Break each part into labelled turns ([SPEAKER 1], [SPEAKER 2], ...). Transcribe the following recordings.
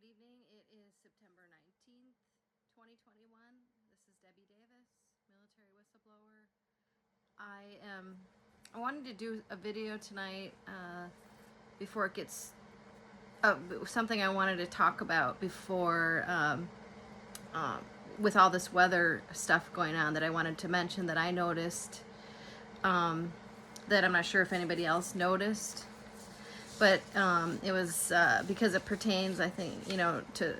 [SPEAKER 1] good evening. It is September 19th, 2021. This is Debbie Davis, military whistleblower. I wanted to do a video tonight before it gets something I wanted to talk about before with all this weather stuff going on that I wanted to mention that I noticed that I'm not sure if anybody else noticed. But it was because it pertains, I think, you know, to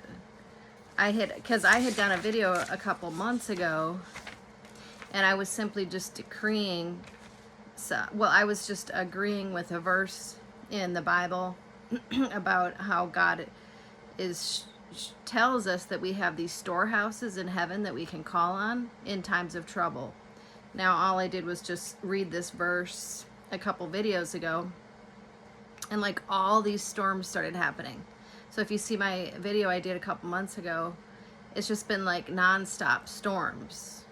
[SPEAKER 1] because I had done a video a couple months ago, and I was simply just decreeing. I was just agreeing with a verse in the Bible about how God tells us that we have these storehouses in heaven that we can call on in times of trouble. Now, all I did was just read this verse a couple videos ago. And like all these storms started happening. So if you see my video I did a couple months ago, it's just been like nonstop storms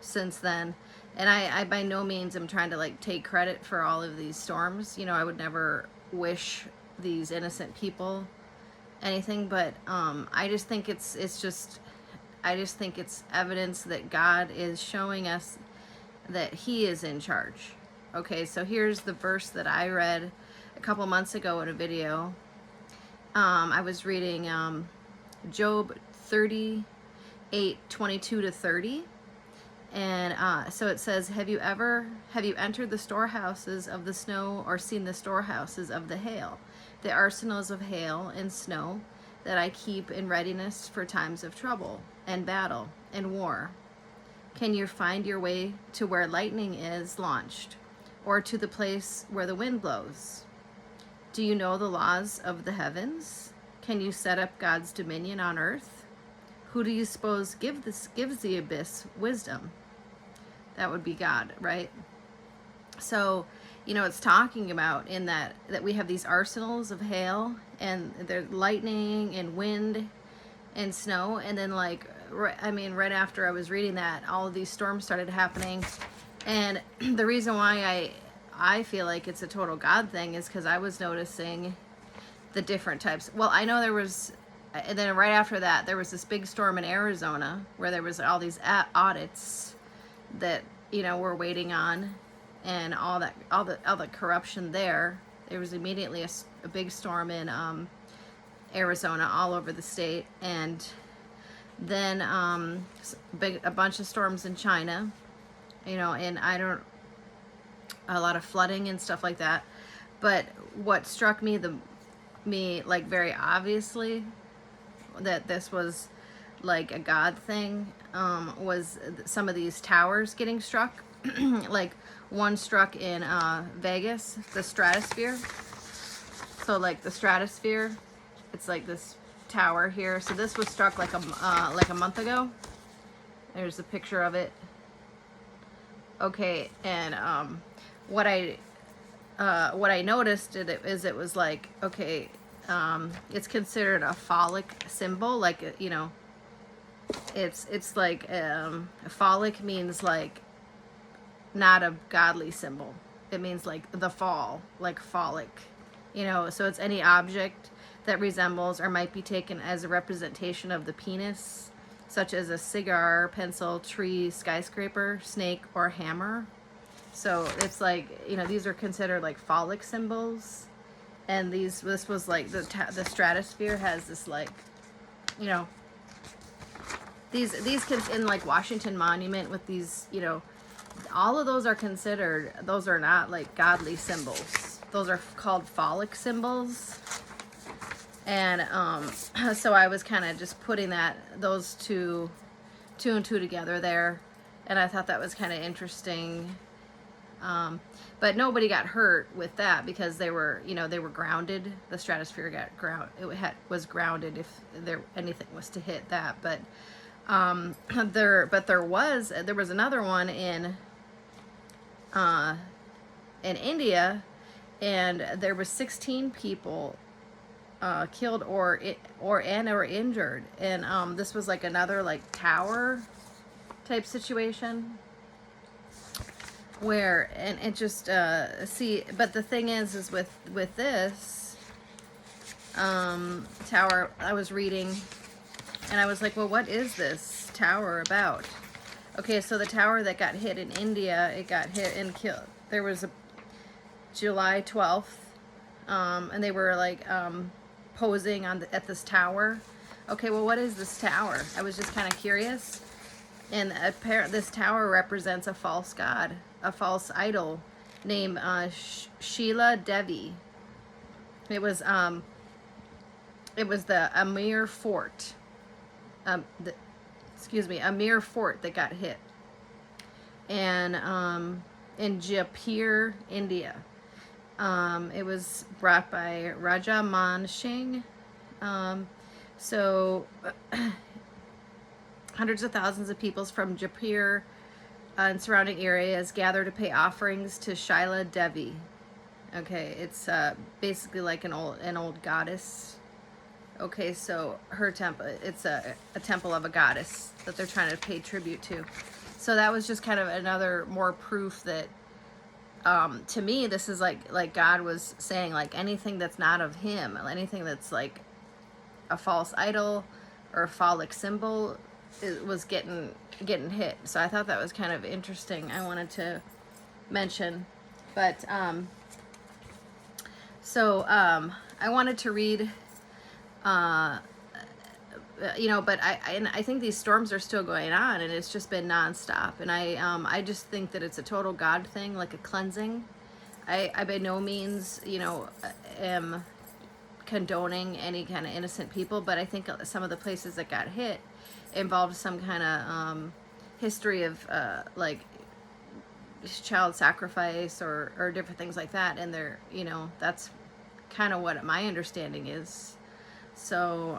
[SPEAKER 1] since then. And I by no means am trying to like take credit for all of these storms. You know, I would never wish these innocent people anything, but I just think it's evidence that God is showing us that He is in charge. Okay, so here's the verse that I read a couple months ago in a video. I was reading Job 38:22-30, and so it says, have you entered the storehouses of the snow, or seen the storehouses of the hail, the arsenals of hail and snow that I keep in readiness for times of trouble and battle and war? Can you find your way to where lightning is launched, or to the place where the wind blows? Do you know the laws of the heavens? Can you set up God's dominion on earth? Who do you suppose gives the abyss wisdom? That would be God, right? So, you know, it's talking about in that we have these arsenals of hail, and there's lightning and wind and snow, and then like, right after I was reading that, all of these storms started happening. And the reason why I feel like it's a total God thing is because I was noticing the different types. Well, I know there was, and then right after that, there was this big storm in Arizona where there was all these audits that, you know, we're waiting on, and all the corruption there. There was immediately a big storm in Arizona, all over the state, and then a bunch of storms in China, you know, and a lot of flooding and stuff like that. But what struck me like very obviously that this was like a God thing was some of these towers getting struck. Like one struck in Vegas, the stratosphere. So like the stratosphere, it's like this tower here. So this was struck like a month ago. There's a picture of it. Okay, and what I noticed is it was like, okay, it's considered a phallic symbol, like, you know, it's like phallic means like not a godly symbol. It means like the fall, like phallic, you know. So it's any object that resembles or might be taken as a representation of the penis, such as a cigar, pencil, tree, skyscraper, snake, or hammer. So it's like, you know, these are considered like phallic symbols, and this was like the stratosphere has this, like, you know, these in like Washington Monument with these, you know, all of those are considered, those are not like godly symbols. Those are called phallic symbols. And so I was kind of just putting those two and two together there, and I thought that was kind of interesting. But nobody got hurt with that because they were grounded. The stratosphere was grounded if anything was to hit that. But there was another one in India, and there was 16 people killed or injured, and this was like another like tower type situation where, and it just but the thing is with this tower I was reading, and I was like, well, what is this tower about? Okay, so the tower that got hit in India, it got hit and killed. There was a July 12th, and they were like posing at this tower. Okay, well, what is this tower? I was just kind of curious. And this tower represents a false god, a false idol named Sheila Devi. It was the Amir Fort, Amir Fort that got hit, and in Jaipur, India. It was brought by Raja Man Singh. So hundreds of thousands of people from Jaipur and surrounding areas gather to pay offerings to Sheila Devi. Okay, it's basically like an old goddess. Okay, so her temple, it's a temple of a goddess that they're trying to pay tribute to. So that was just kind of another more proof that, to me, this is like God was saying, like, anything that's not of him, anything that's like a false idol or a phallic symbol, it was getting hit. So I thought that was kind of interesting. I wanted to mention, but I wanted to read, but I think these storms are still going on, and it's just been nonstop. And I just think that it's a total God thing, like a cleansing. I by no means, am condoning any kind of innocent people, but I think some of the places that got hit involved some kind of history of like child sacrifice or different things like that, and they're, that's kind of what my understanding is. So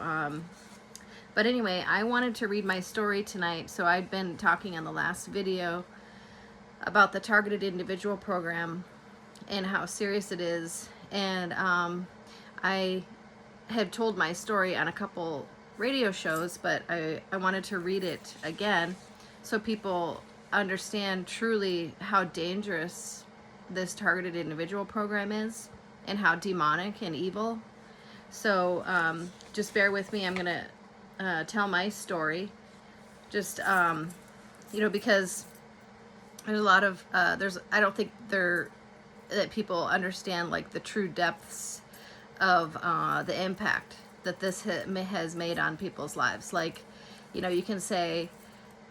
[SPEAKER 1] but anyway, I wanted to read my story tonight. So I'd been talking in the last video about the targeted individual program and how serious it is, and I had told my story on a couple radio shows, but I wanted to read it again so people understand truly how dangerous this targeted individual program is and how demonic and evil. So just bear with me. I'm gonna tell my story, just because there's a lot of I don't think that people understand like the true depths of the impact that this has made on people's lives. Like, you can say,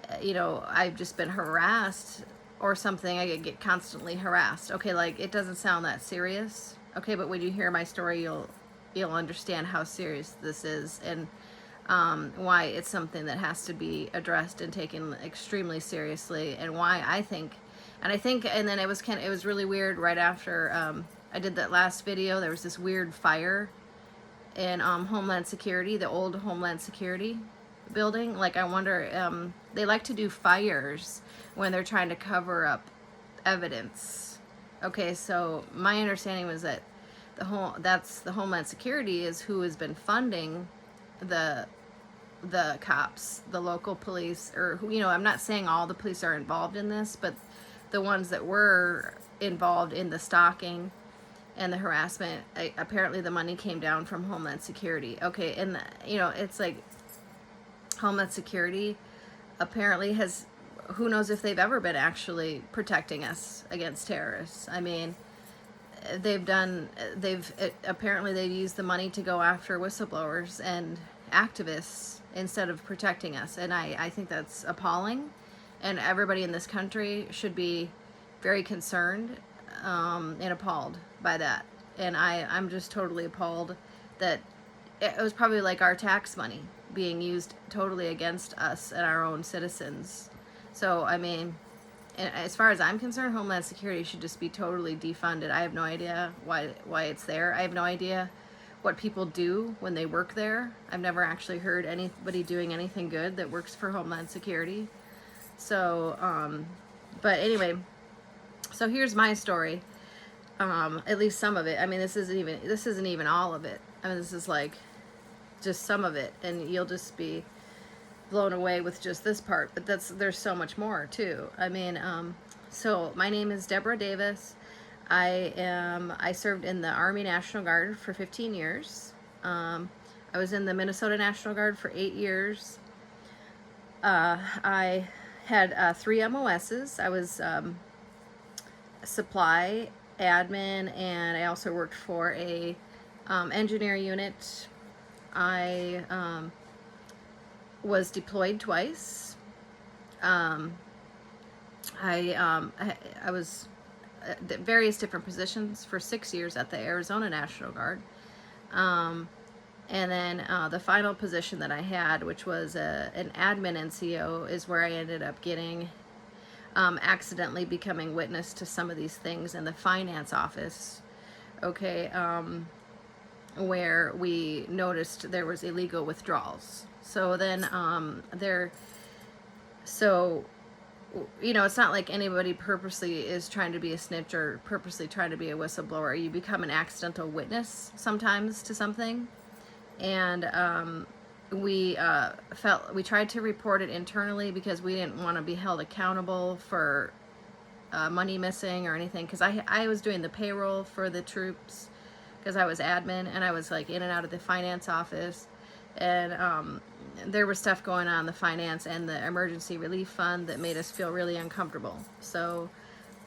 [SPEAKER 1] I've just been harassed or something. I get constantly harassed. Okay, like, it doesn't sound that serious. Okay, but when you hear my story, you'll understand how serious this is, and why it's something that has to be addressed and taken extremely seriously, and why I think, and then it was really weird. Right after I did that last video, there was this weird fire in Homeland Security, the old Homeland Security building. Like, I wonder, they like to do fires when they're trying to cover up evidence. Okay, so my understanding was that that's the Homeland Security is who has been funding the cops, the local police, or who, I'm not saying all the police are involved in this, but the ones that were involved in the stalking and the harassment, apparently the money came down from Homeland Security. Okay, and it's like Homeland Security apparently who knows if they've ever been actually protecting us against terrorists. I mean, apparently they've used the money to go after whistleblowers and activists instead of protecting us, and I think that's appalling, and everybody in this country should be very concerned and appalled by that. And I'm just totally appalled that it was probably like our tax money being used totally against us and our own citizens. So I mean, as far as I'm concerned, Homeland Security should just be totally defunded. I have no idea why it's there. I have no idea what people do when they work there. I've never actually heard anybody doing anything good that works for Homeland Security. So but anyway, so here's my story. At least some of it. I mean, this isn't even all of it. I mean, this is like just some of it, and you'll just be blown away with just this part, but there's so much more too. I mean, so my name is Deborah Davis. I served in the Army National Guard for 15 years. I was in the Minnesota National Guard for 8 years. I had 3 MOSs. I was supply, admin, and I also worked for a engineer unit. I was deployed twice. I was at various different positions for 6 years at the Arizona National Guard. And then the final position that I had, which was an admin NCO, is where I ended up getting, accidentally becoming witness to some of these things in the finance office, okay, where we noticed there was illegal withdrawals. So then you know, it's not like anybody purposely is trying to be a snitch or purposely trying to be a whistleblower. You become an accidental witness sometimes to something. And we tried to report it internally because we didn't want to be held accountable for money missing or anything, because I was doing the payroll for the troops because I was admin, and I was like in and out of the finance office, and there was stuff going on in the finance and the emergency relief fund that made us feel really uncomfortable. So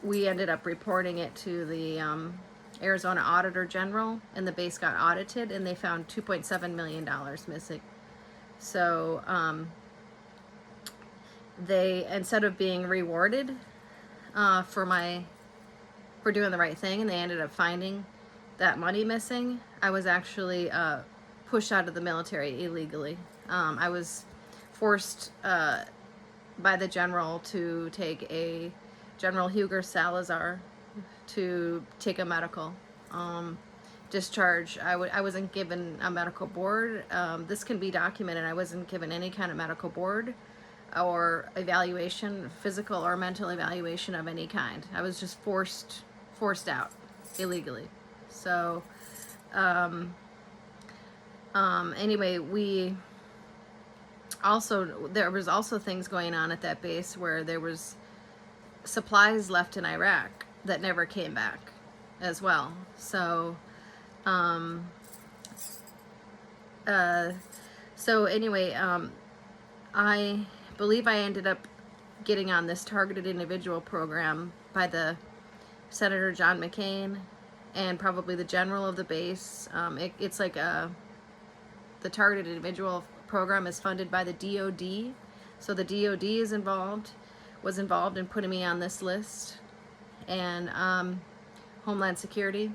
[SPEAKER 1] we ended up reporting it to the Arizona Auditor General, and the base got audited, and they found $2.7 million missing. So they, instead of being rewarded for doing the right thing, and they ended up finding that money missing, I was actually pushed out of the military illegally. I was forced by the general to take a General Huger Salazar to take a medical discharge. I wasn't given a medical board. This can be documented. I wasn't given any kind of medical board or evaluation, physical or mental evaluation of any kind. I was just forced out illegally. So anyway, there was also things going on at that base where there was supplies left in Iraq that never came back as well. So anyway, I believe I ended up getting on this targeted individual program by the Senator John McCain and probably the general of the base. It's like the targeted individual program is funded by the DOD. So the DOD was involved in putting me on this list, and Homeland Security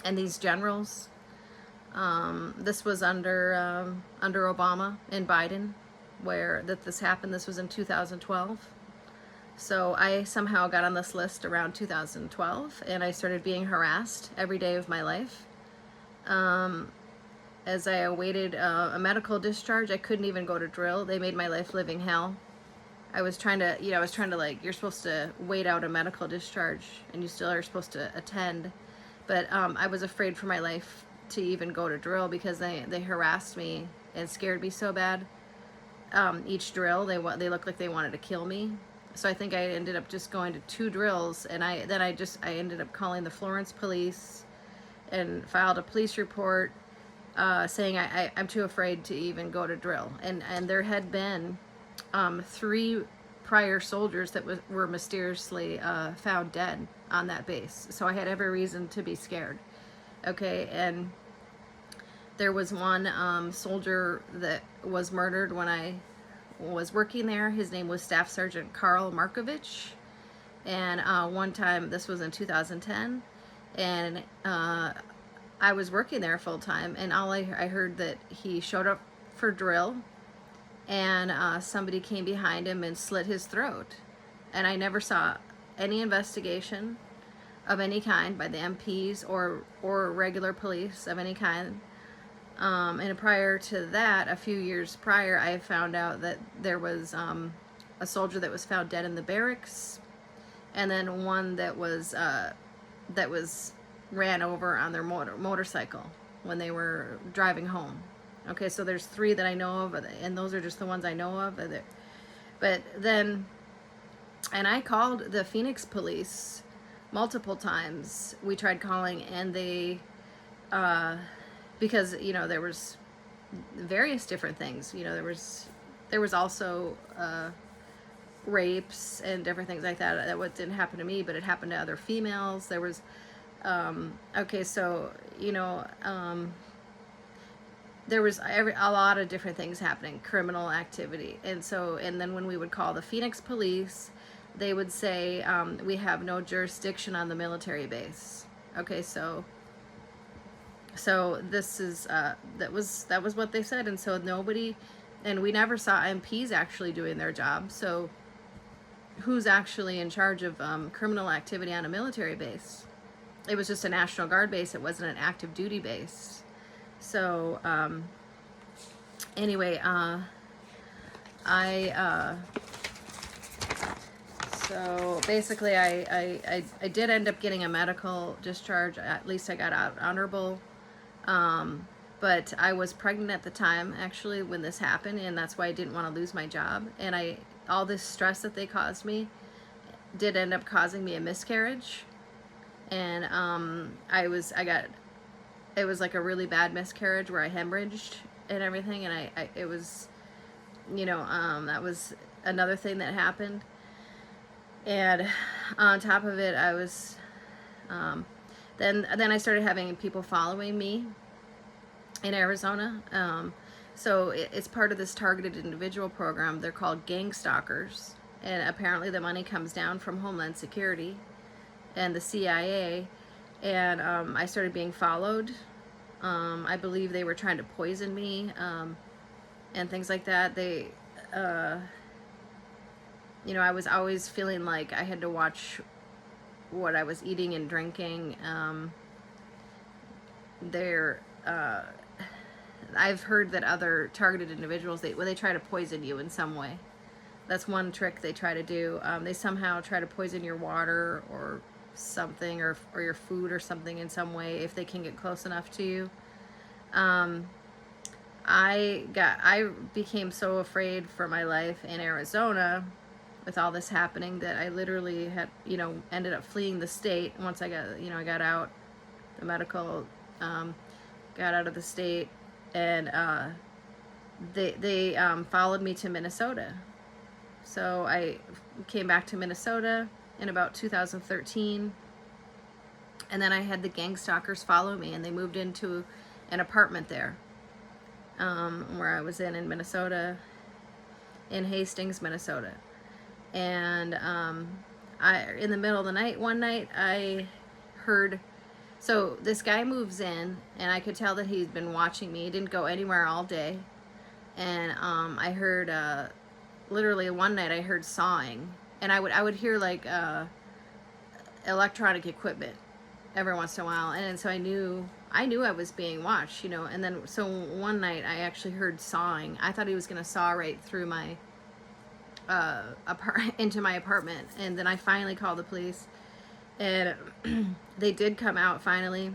[SPEAKER 1] and these generals. This was under Obama and Biden, where this happened. This was in 2012. So I somehow got on this list around 2012, and I started being harassed every day of my life. As I awaited a medical discharge, I couldn't even go to drill. They made my life living hell. I was trying to, like, you're supposed to wait out a medical discharge, and you still are supposed to attend. But I was afraid for my life to even go to drill because they harassed me and scared me so bad. Each drill, they looked like they wanted to kill me. So I think I ended up just going to 2 drills, and I ended up calling the Florence police and filed a police report saying I'm too afraid to even go to drill. And there had been 3 prior soldiers that were mysteriously found dead on that base. So I had every reason to be scared. Okay, and there was one soldier that was murdered when I was working there. His name was Staff Sergeant Carl Markovich. And one time, this was in 2010, and I was working there full time, and I heard that he showed up for drill, and somebody came behind him and slit his throat. And I never saw any investigation of any kind by the MPs or regular police of any kind. And prior to that, a few years prior, I found out that there was a soldier that was found dead in the barracks, and then one that was ran over on their motorcycle when they were driving home. Okay, so there's 3 that I know of, and those are just the ones I know of. But then, and I called the Phoenix police multiple times. We tried calling, and they because, you know, there was various different things. You know, there was also rapes and different things like that. That what didn't happen to me, but it happened to other females. There was okay, so, you know, there was a lot of different things happening, criminal activity. And so, and then when we would call the Phoenix police, they would say, we have no jurisdiction on the military base. Okay, so this is, that was what they said. And so nobody, and we never saw MPs actually doing their job. So who's actually in charge of criminal activity on a military base? It was just a National Guard base. It wasn't an active duty base. So anyway, so basically I did end up getting a medical discharge. At least I got out honorable. But I was pregnant at the time, actually, when this happened, and that's why I didn't want to lose my job. And all this stress that they caused me did end up causing me a miscarriage. And it was like a really bad miscarriage where I hemorrhaged and everything, and it was, you know, that was another thing that happened. And on top of it, I was, then I started having people following me in Arizona. So it's part of this targeted individual program. They're called gang stalkers, and apparently the money comes down from Homeland Security and the CIA, and I started being followed. I believe they were trying to poison me, and things like that. They, you know, I was always feeling like I had to watch what I was eating and drinking. I've heard that other targeted individuals, they try to poison you in some way. That's one trick they try to do. They somehow try to poison your water or something, or your food or something in some way if they can get close enough to you. I became so afraid for my life in Arizona with all this happening that I literally had, you know, ended up fleeing the state once I got, you know, I got out the medical, got out of the state, and they followed me to Minnesota. So I came back to Minnesota in about 2013, and then I had the gang stalkers follow me, and they moved into an apartment there, where I was in Minnesota, in Hastings, Minnesota. And in the middle of the night, one night, I heard, so this guy moves in, and I could tell that he'd been watching me. He didn't go anywhere all day. And I heard, literally one night I heard sawing, and I would hear like electronic equipment every once in a while, and so I knew I was being watched, you know. And then so one night I actually heard sawing. I thought he was gonna saw right through my into my apartment. And then I finally called the police, and they did come out finally,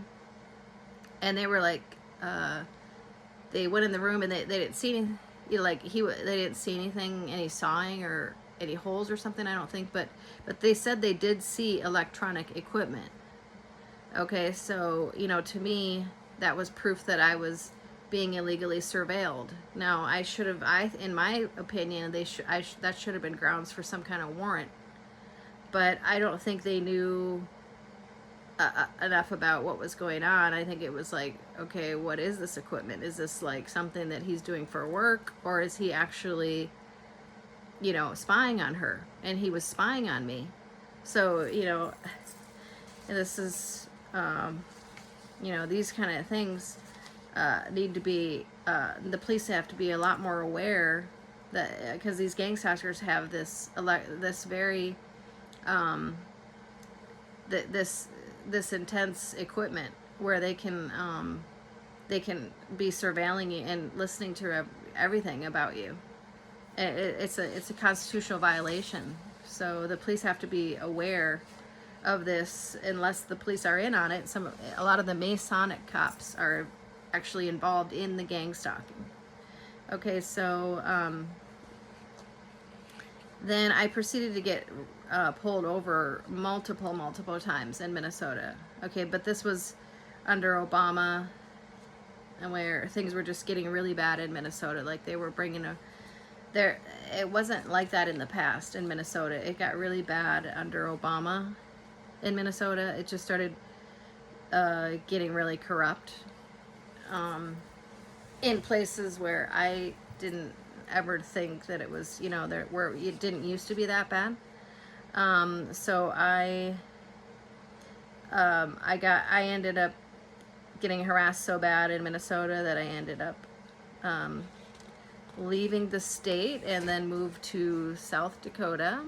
[SPEAKER 1] and they were like, they went in the room, and they didn't see any, you know, like they didn't see anything, any sawing or any holes or something, I don't think, but they said they did see electronic equipment. Okay, so, you know, to me, that was proof that I was being illegally surveilled. Now, in my opinion, that should have been grounds for some kind of warrant. But I don't think they knew enough about what was going on. I think it was like, okay, what is this equipment? Is this like something that he's doing for work, or is he actually, you know, spying on her? And he was spying on me. So, you know, this is, you know, these kind of things need to be, the police have to be a lot more aware that, because these gang stalkers have this very, this intense equipment where they can be surveilling you and listening to everything about you. It's a constitutional violation. So the police have to be aware of this. Unless the police are in on it, a lot of the Masonic cops are actually involved in the gang stalking. Okay, so then I proceeded to get pulled over multiple times in Minnesota. Okay, but this was under Obama, and where things were just getting really bad in Minnesota. Like they were bringing there. It wasn't like that in the past in Minnesota. It got really bad under Obama in Minnesota. It just started getting really corrupt in places where I didn't ever think that it was, there where it didn't used to be that bad. So I ended up getting harassed so bad in Minnesota that I ended up leaving the state and then moved to South Dakota.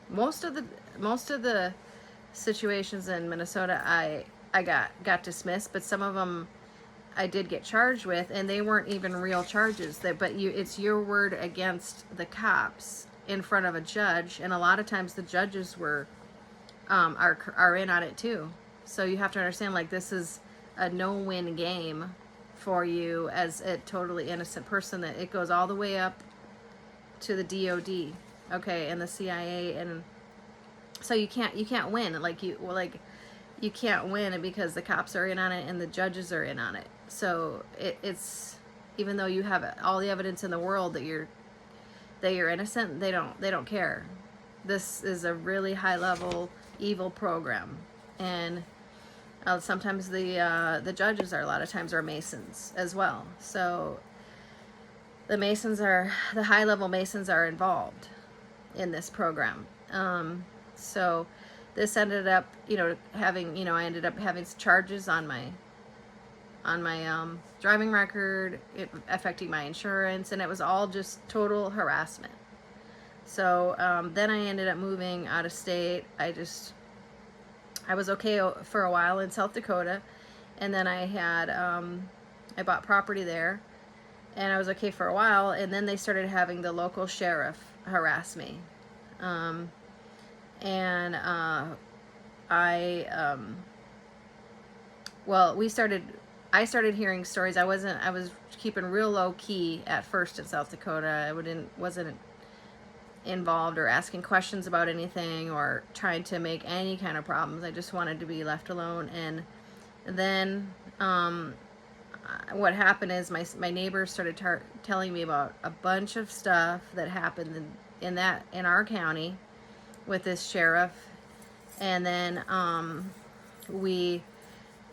[SPEAKER 1] Most of the situations in Minnesota I got dismissed, but some of them I did get charged with, and they weren't even real charges. It's your word against the cops in front of a judge, and a lot of times the judges are in on it too. So you have to understand, like, this is a no-win game for you as a totally innocent person. That it goes all the way up to the DOD, okay, and the CIA, and so you can't win. You can't win because the cops are in on it and the judges are in on it. So it's even though you have all the evidence in the world that you're innocent, they don't care. This is a really high level evil program, and sometimes the judges a lot of times are Masons as well. So the high level Masons are involved in this program. So this ended up, I ended up having charges on my driving record, it affecting my insurance, and it was all just total harassment. So then I ended up moving out of state. I was okay for a while in South Dakota, and then I bought property there, and I was okay for a while, and then they started having the local sheriff harass me. I started hearing stories. I was keeping real low key at first in South Dakota. I wasn't involved or asking questions about anything or trying to make any kind of problems. I just wanted to be left alone. And then what happened is my neighbors started telling me about a bunch of stuff that happened in our county with this sheriff. And then we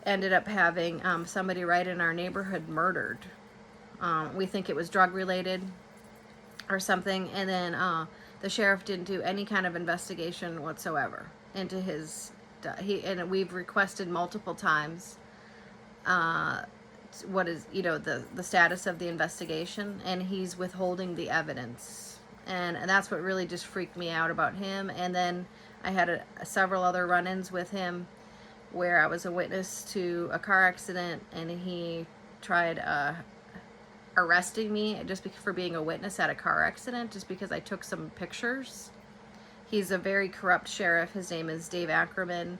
[SPEAKER 1] ended up having somebody right in our neighborhood murdered. We think it was drug related or something. And then the sheriff didn't do any kind of investigation whatsoever into and we've requested multiple times what is the status of the investigation, and he's withholding the evidence, and that's what really just freaked me out about him. And then I had several other run-ins with him where I was a witness to a car accident, and he tried arresting me just for being a witness at a car accident, just because I took some pictures. He's a very corrupt sheriff. His name is Dave Ackerman.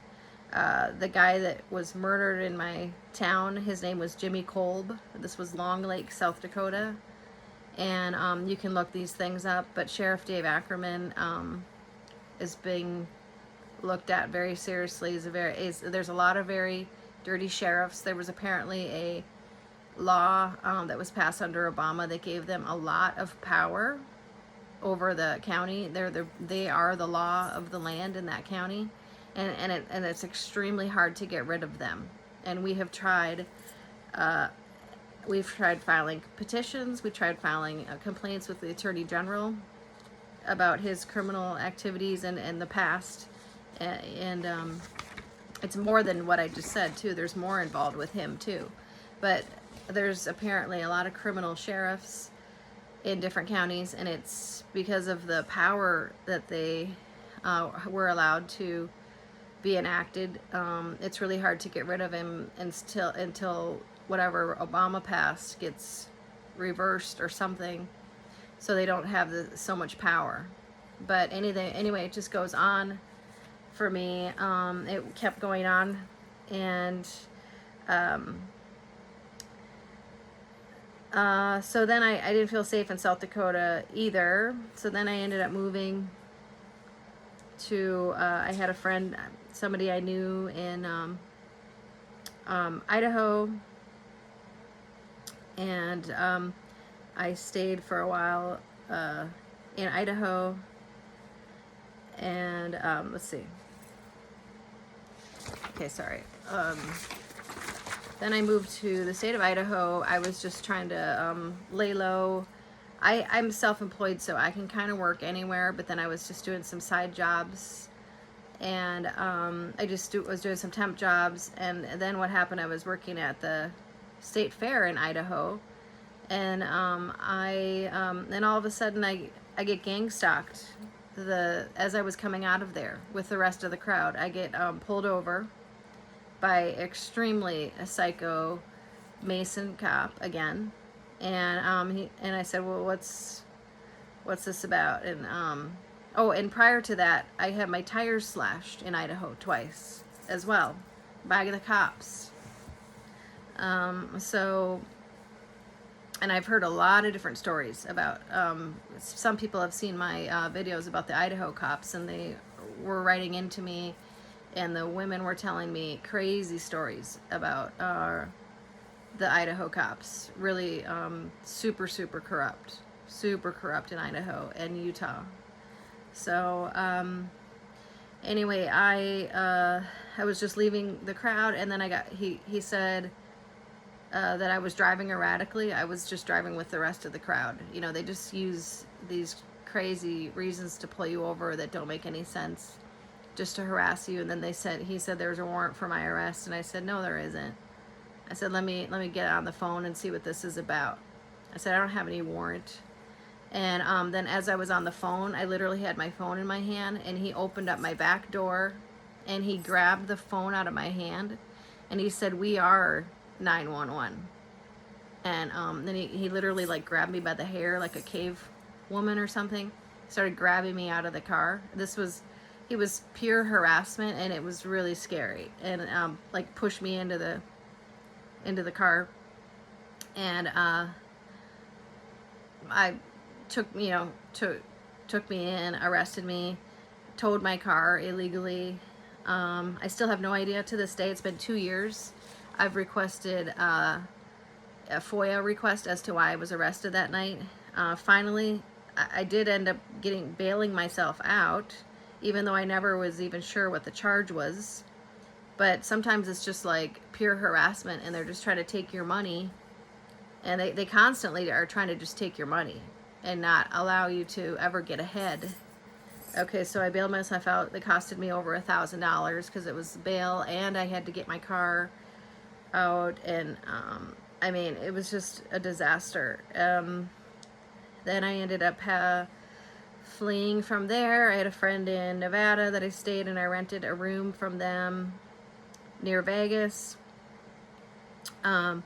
[SPEAKER 1] The guy that was murdered in my town, his name was Jimmy Kolb. This was Long Lake, South Dakota. And you can look these things up, but Sheriff Dave Ackerman is being looked at very seriously. There's a lot of very dirty sheriffs. There was apparently a law that was passed under Obama that gave them a lot of power over the county. They are the law of the land in that county, and it's extremely hard to get rid of them. And we have tried. We've tried filing petitions. We tried filing complaints with the Attorney General about his criminal activities in the past, and it's more than what I just said too. There's more involved with him too, but there's apparently a lot of criminal sheriffs in different counties, and it's because of the power that they were allowed to be enacted. It's really hard to get rid of him until whatever Obama passed gets reversed or something, so they don't have so much power. But anyway, it just goes on for me. It kept going on, and so then I didn't feel safe in South Dakota either. So then I ended up moving to, I had a friend, somebody I knew in Idaho, and I stayed for a while in Idaho, and let's see. Okay, sorry. Then I moved to the state of Idaho. I was just trying to lay low. I'm self-employed, so I can kind of work anywhere, but then I was just doing some side jobs, and I just was doing some temp jobs, and then what happened, I was working at the state fair in Idaho, and then all of a sudden I get gang stalked as I was coming out of there with the rest of the crowd. I get pulled over by extremely a psycho Mason cop again, and I said, well, what's this about? And oh, and prior to that, I had my tires slashed in Idaho twice as well by the cops. So, and I've heard a lot of different stories about, some people have seen my videos about the Idaho cops, and they were writing into me, and the women were telling me crazy stories about the Idaho cops. Really super corrupt in Idaho and Utah. So anyway, I was just leaving the crowd, and then he said that I was driving erratically. I was just driving with the rest of the crowd. You know, they just use these crazy reasons to pull you over that don't make any sense, just to harass you. And then he said there's a warrant for my arrest, and I said, no, there isn't. I said, let me get on the phone and see what this is about. I said, I don't have any warrant. And then as I was on the phone, I literally had my phone in my hand, and he opened up my back door, and he grabbed the phone out of my hand, and he said, we are 911. And then he literally like grabbed me by the hair like a cave woman or something, started grabbing me out of the car. He was pure harassment, and it was really scary, and like pushed me into the car, and I took me in, arrested me, towed my car illegally. I still have no idea to this day. It's been 2 years. I've requested a FOIA request as to why I was arrested that night. Finally, I did end up bailing myself out, even though I never was even sure what the charge was. But sometimes it's just like pure harassment, and they're just trying to take your money, and they constantly are trying to just take your money and not allow you to ever get ahead. Okay, so I bailed myself out. It costed me over $1,000 because it was bail, and I had to get my car out, and I mean, it was just a disaster. Then I ended up fleeing from there. I had a friend in Nevada that I stayed, and I rented a room from them near Vegas. Once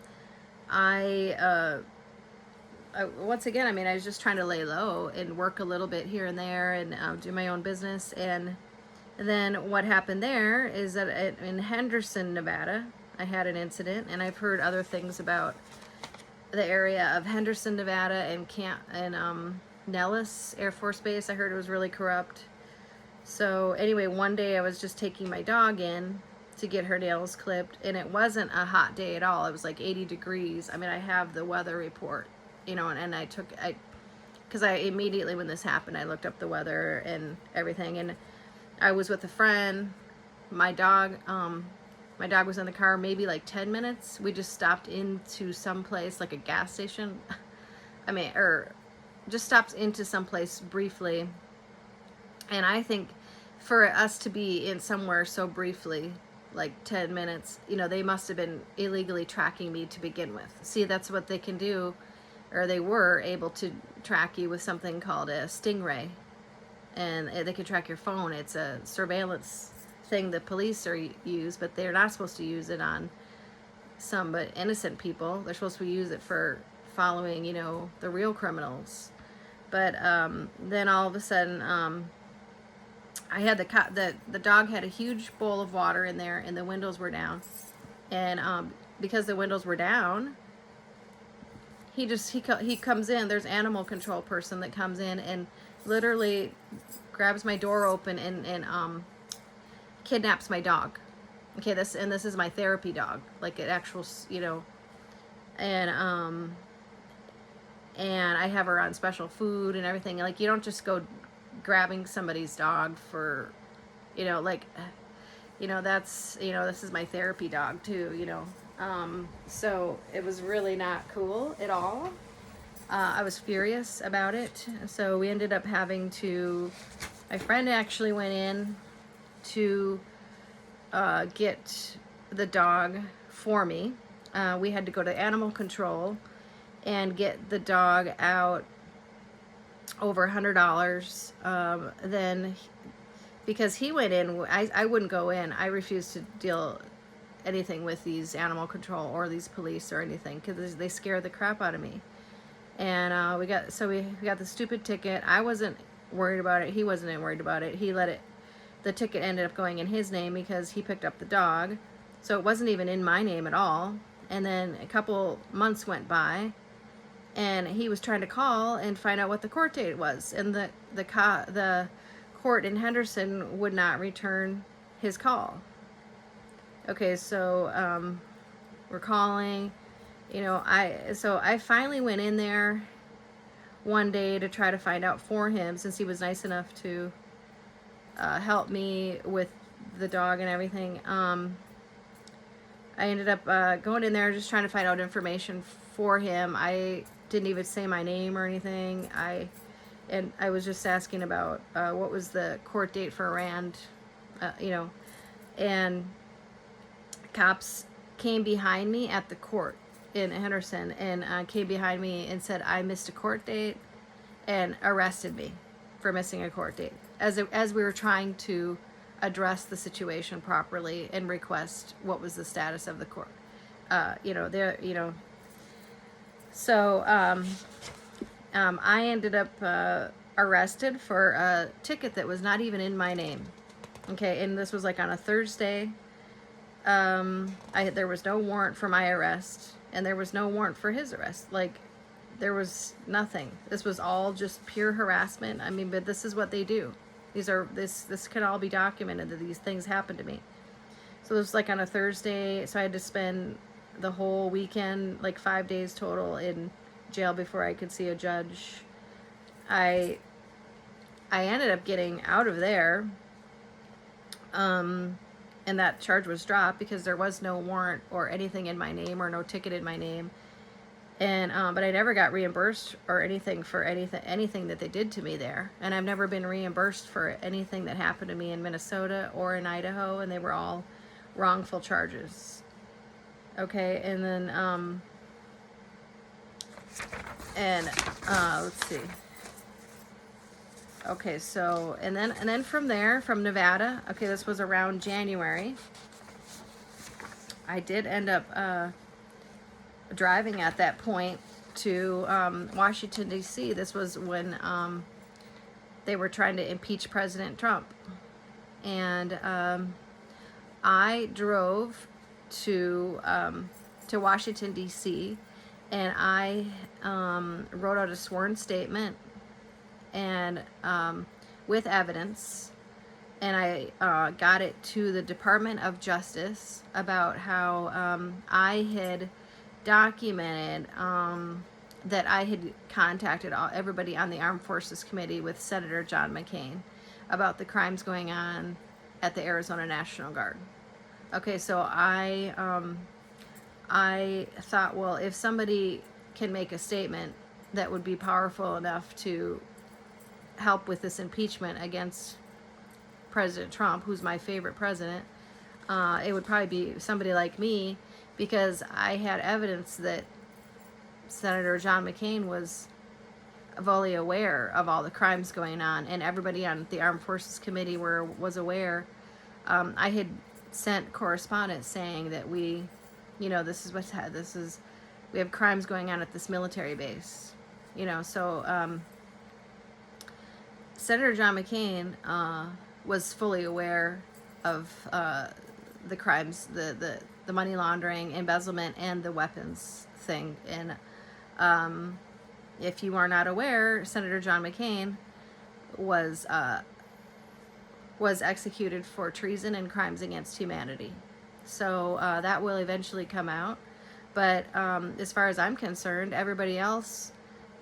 [SPEAKER 1] again, I mean, I was just trying to lay low and work a little bit here and there, and do my own business. And then what happened there is that in Henderson, Nevada, I had an incident, and I've heard other things about the area of Henderson, Nevada, and Nellis Air Force Base. I heard it was really corrupt. So anyway, one day I was just taking my dog in to get her nails clipped, and it wasn't a hot day at all. It was like 80 degrees. I mean, I have the weather report, you know, and because I immediately, when this happened, I looked up the weather and everything, and I was with a friend. My dog was in the car maybe like 10 minutes. We just stopped into some place, like a gas station. I mean, or just stopped into some place briefly. And I think for us to be in somewhere so briefly, like 10 minutes, you know, they must have been illegally tracking me to begin with. See, that's what they can do, or they were able to track you with something called a Stingray. And they can track your phone. It's a surveillance thing the police use, but they're not supposed to use it on some but innocent people. They're supposed to use it for following, you know, the real criminals. But then all of a sudden, I had the dog had a huge bowl of water in there, and the windows were down, and because the windows were down, he comes in. There's animal control person that comes in and literally grabs my door open and kidnaps my dog. Okay, this is my therapy dog, like an actual, you know, and I have her on special food and everything. Like, you don't just go grabbing somebody's dog for, you know, like, you know, that's, you know, this is my therapy dog too, you know. So it was really not cool at all. I was furious about it. So we ended up having to, my friend actually went in to get the dog for me. We had to go to animal control and get the dog out over $100. Then, because he went in, I wouldn't go in. I refused to deal anything with these animal control or these police or anything, because they scare the crap out of me. And we got the stupid ticket. I wasn't worried about it. He wasn't worried about it. He let it. The ticket ended up going in his name because he picked up the dog, so it wasn't even in my name at all. And then a couple months went by, and he was trying to call and find out what the court date was, and the court in Henderson would not return his call. Okay, so we're calling, you know. I finally went in there one day to try to find out for him, since he was nice enough to help me with the dog and everything. I ended up going in there just trying to find out information for him. I didn't even say my name or anything. I was just asking about what was the court date for Rand, you know. And cops came behind me at the court in Henderson, and came behind me and said I missed a court date, and arrested me for missing a court date, as we were trying to address the situation properly and request what was the status of the court. You know, there, you know. So I ended up arrested for a ticket that was not even in my name. Okay, and this was like on a Thursday. There was no warrant for my arrest, and there was no warrant for his arrest. Like, there was nothing. This was all just pure harassment. I mean, but this is what they do. This can all be documented that these things happened to me. So it was like on a Thursday, so I had to spend the whole weekend, like 5 days total, in jail before I could see a judge. I ended up getting out of there, and that charge was dropped because there was no warrant or anything in my name, or no ticket in my name. And but I never got reimbursed or anything for anything that they did to me there. And I've never been reimbursed for anything that happened to me in Minnesota or in Idaho, and they were all wrongful charges. Okay, and then let's see. Okay, so and then from there, from Nevada, okay, this was around January. I did end up driving at that point to Washington, D.C. This was when they were trying to impeach President Trump. And I drove to Washington, D.C., and I wrote out a sworn statement and with evidence, and I got it to the Department of Justice about how I had documented that I had contacted everybody on the Armed Forces Committee with Senator John McCain about the crimes going on at the Arizona National Guard. Okay, so I thought, well, if somebody can make a statement that would be powerful enough to help with this impeachment against President Trump, who's my favorite president, it would probably be somebody like me, because I had evidence that Senator John McCain was fully aware of all the crimes going on, and everybody on the Armed Forces Committee was aware. I had sent correspondence saying that we have crimes going on at this military base, you know. So Senator John McCain was fully aware of the crimes, the money laundering, embezzlement, and the weapons thing. And if you are not aware, Senator John McCain was executed for treason and crimes against humanity. So that will eventually come out. But as far as I'm concerned, everybody else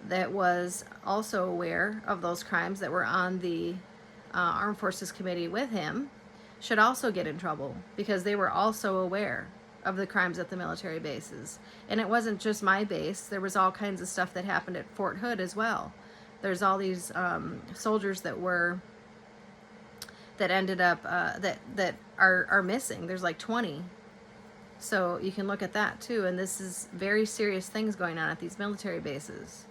[SPEAKER 1] that was also aware of those crimes that were on the Armed Forces Committee with him should also get in trouble, because they were also aware of the crimes at the military bases. And it wasn't just my base. There was all kinds of stuff that happened at Fort Hood as well. There's all these soldiers that ended up that are missing. There's like 20. So you can look at that too. And this is very serious things going on at these military bases.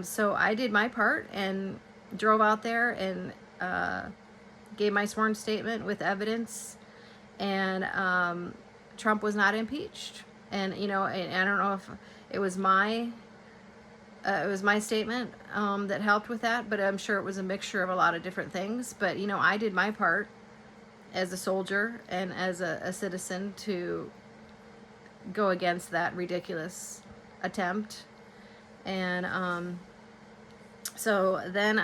[SPEAKER 1] So I did my part and drove out there and gave my sworn statement with evidence, and Trump was not impeached. And and I don't know if it was my statement that helped with that, but I'm sure it was a mixture of a lot of different things. But I did my part as a soldier and as a citizen to go against that ridiculous attempt. And so then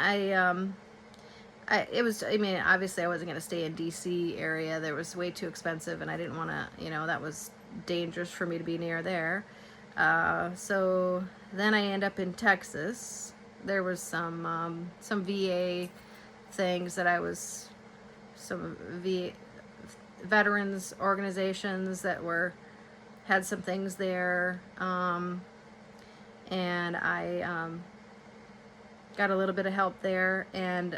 [SPEAKER 1] obviously I wasn't going to stay in DC area. There was way too expensive, and I didn't want to, that was dangerous for me to be near there. So then I end up in Texas. There was some VA things that some veterans organizations that had some things there. And I got a little bit of help there, and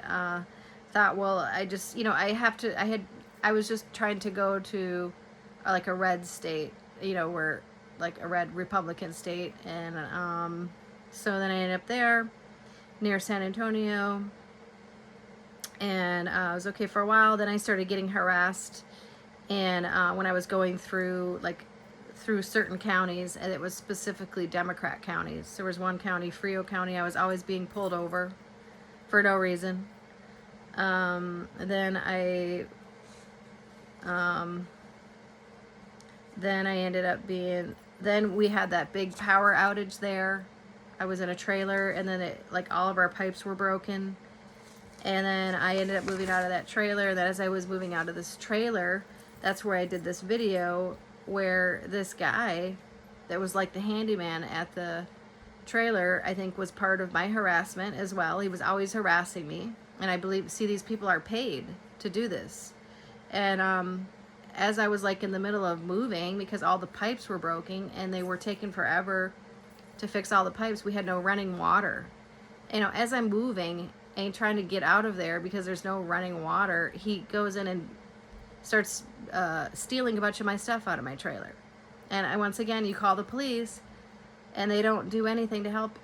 [SPEAKER 1] thought, well, I just, I was just trying to go to like a red state, where like a red Republican state. And so then I ended up there near San Antonio, and I was okay for a while. Then I started getting harassed, and when I was going through certain counties, and it was specifically Democrat counties. There was one county, Frio County, I was always being pulled over for no reason. Then I ended up then we had that big power outage there. I was in a trailer, and then all of our pipes were broken. And then I ended up moving out of that trailer. That as I was moving out of this trailer, that's where I did this video where this guy that was like the handyman at the trailer, I think, was part of my harassment as well. He was always harassing me, and I see these people are paid to do this. And as I was in the middle of moving, because all the pipes were broken and they were taking forever to fix all the pipes, we had no running water. As I'm moving and trying to get out of there because there's no running water, he goes in and starts stealing a bunch of my stuff out of my trailer. And once again, you call the police, and they don't do anything to help.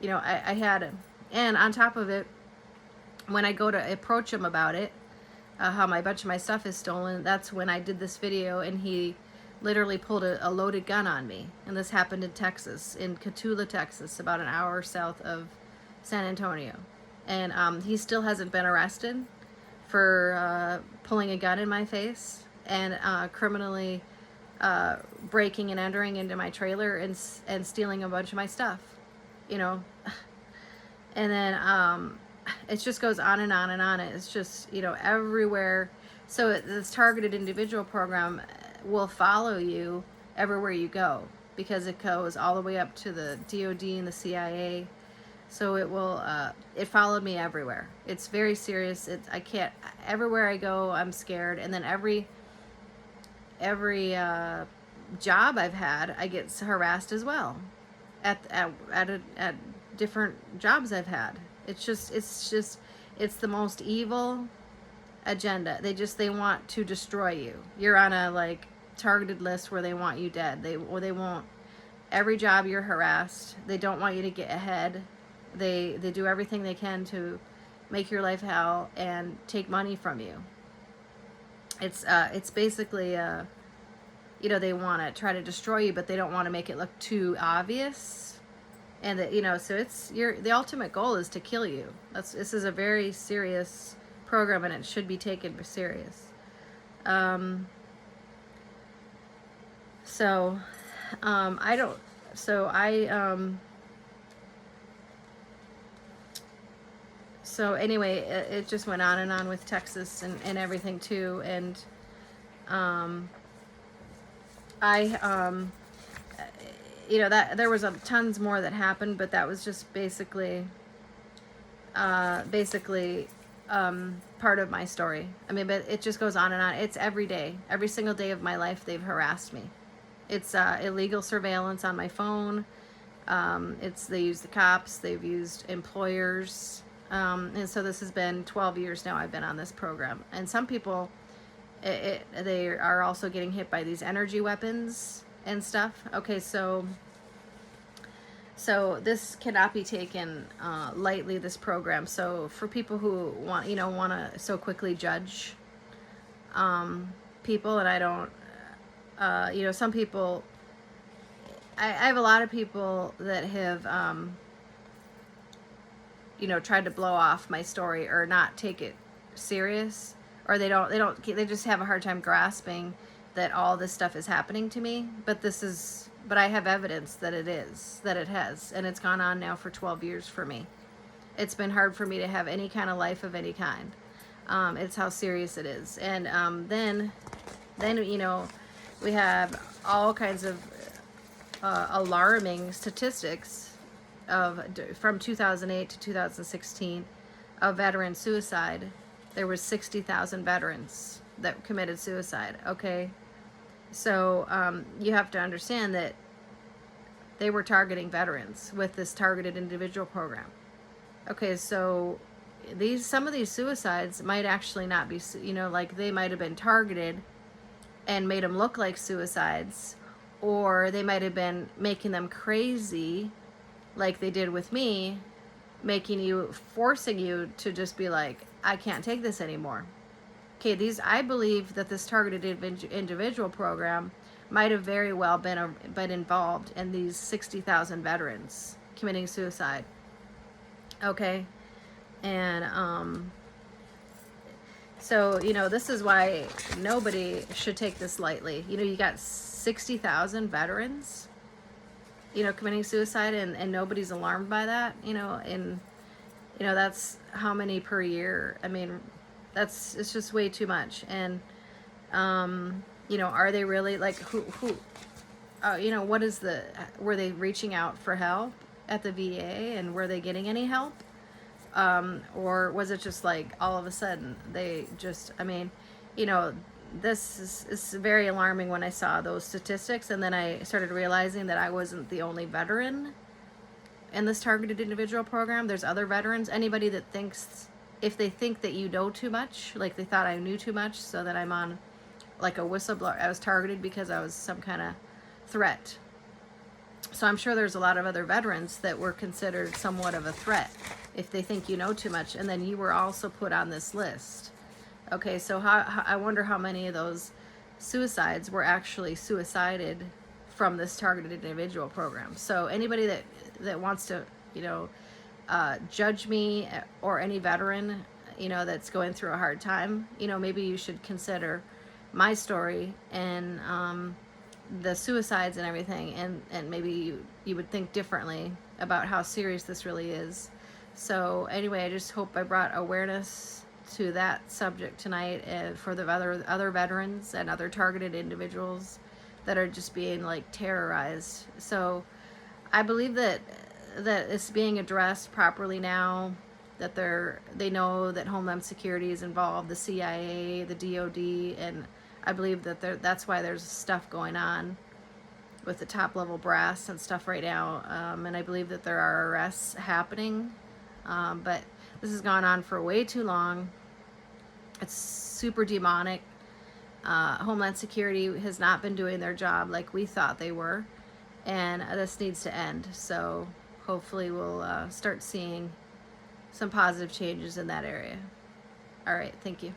[SPEAKER 1] I had, and on top of it, when I go to approach him about it, how my bunch of my stuff is stolen, that's when I did this video, and he literally pulled a loaded gun on me. And this happened in Texas, in Cotulla, Texas, about an hour south of San Antonio. And he still hasn't been arrested for pulling a gun in my face and criminally breaking and entering into my trailer and stealing a bunch of my stuff, And then it just goes on and on and on. It's just, everywhere. So this targeted individual program will follow you everywhere you go, because it goes all the way up to the DOD and the CIA. So it will, it followed me everywhere. It's very serious. Everywhere I go, I'm scared. And then every job I've had, I get harassed as well at different jobs I've had. It's the most evil agenda. They want to destroy you. You're on a targeted list where they want you dead. They won't, every job you're harassed. They don't want you to get ahead. They do everything they can to make your life hell and take money from you. It's basically they want to try to destroy you, but they don't want to make it look too obvious. And that so the ultimate goal is to kill you. This is a very serious program, and it should be taken serious. So anyway, it just went on and on with Texas and everything too. And I you know, that there was tons more that happened, but that was just basically part of my story. I mean, but it just goes on and on. It's every day, every single day of my life, they've harassed me. It's illegal surveillance on my phone. They use the cops, they've used employers. And so this has been 12 years now I've been on this program. And some people, they are also getting hit by these energy weapons and stuff. Okay, so this cannot be taken lightly, this program. So for people who want to so quickly judge people, and I don't, some people, I have a lot of people that have, tried to blow off my story or not take it serious, or they just have a hard time grasping that all this stuff is happening to me. But I have evidence that it has, and it's gone on now for 12 years for me. It's been hard for me to have any kind of life of any kind. It's how serious it is. And then we have all kinds of alarming statistics from 2008 to 2016 of veteran suicide. There was 60,000 veterans that committed suicide. Okay, so you have to understand that they were targeting veterans with this targeted individual program. Okay, so some of these suicides might actually not be, like they might have been targeted and made them look like suicides, or they might have been making them crazy like they did with me, forcing you to just be like, I can't take this anymore. Okay, I believe that this targeted individual program might have very well been involved in these 60,000 veterans committing suicide. Okay, and so this is why nobody should take this lightly. You got 60,000 veterans committing suicide, and nobody's alarmed by that. And that's how many per year. I mean, it's just way too much. And are they really, like, who what is were they reaching out for help at the VA, and were they getting any help? Or was it just like all of a sudden they just, this is very alarming when I saw those statistics, and then I started realizing that I wasn't the only veteran in this targeted individual program. There's other veterans. Anybody that thinks, if they think that you know too much, like they thought I knew too much, so that I'm on like a whistleblower, I was targeted because I was some kind of threat. So I'm sure there's a lot of other veterans that were considered somewhat of a threat if they think you know too much, and then you were also put on this list. Okay, so I wonder how many of those suicides were actually suicided from this targeted individual program. So anybody that wants to, judge me, or any veteran, that's going through a hard time, maybe you should consider my story and the suicides and everything, and maybe you would think differently about how serious this really is. So anyway, I just hope I brought awareness to that subject tonight, for the other veterans and other targeted individuals that are just being like terrorized. So I believe that it's being addressed properly now, that they know that Homeland Security is involved, the CIA, the DOD, and I believe that that's why there's stuff going on with the top level brass and stuff right now, and I believe that there are arrests happening, but this has gone on for way too long. It's super demonic. Homeland Security has not been doing their job like we thought they were, and this needs to end. So hopefully we'll start seeing some positive changes in that area. All right, thank you.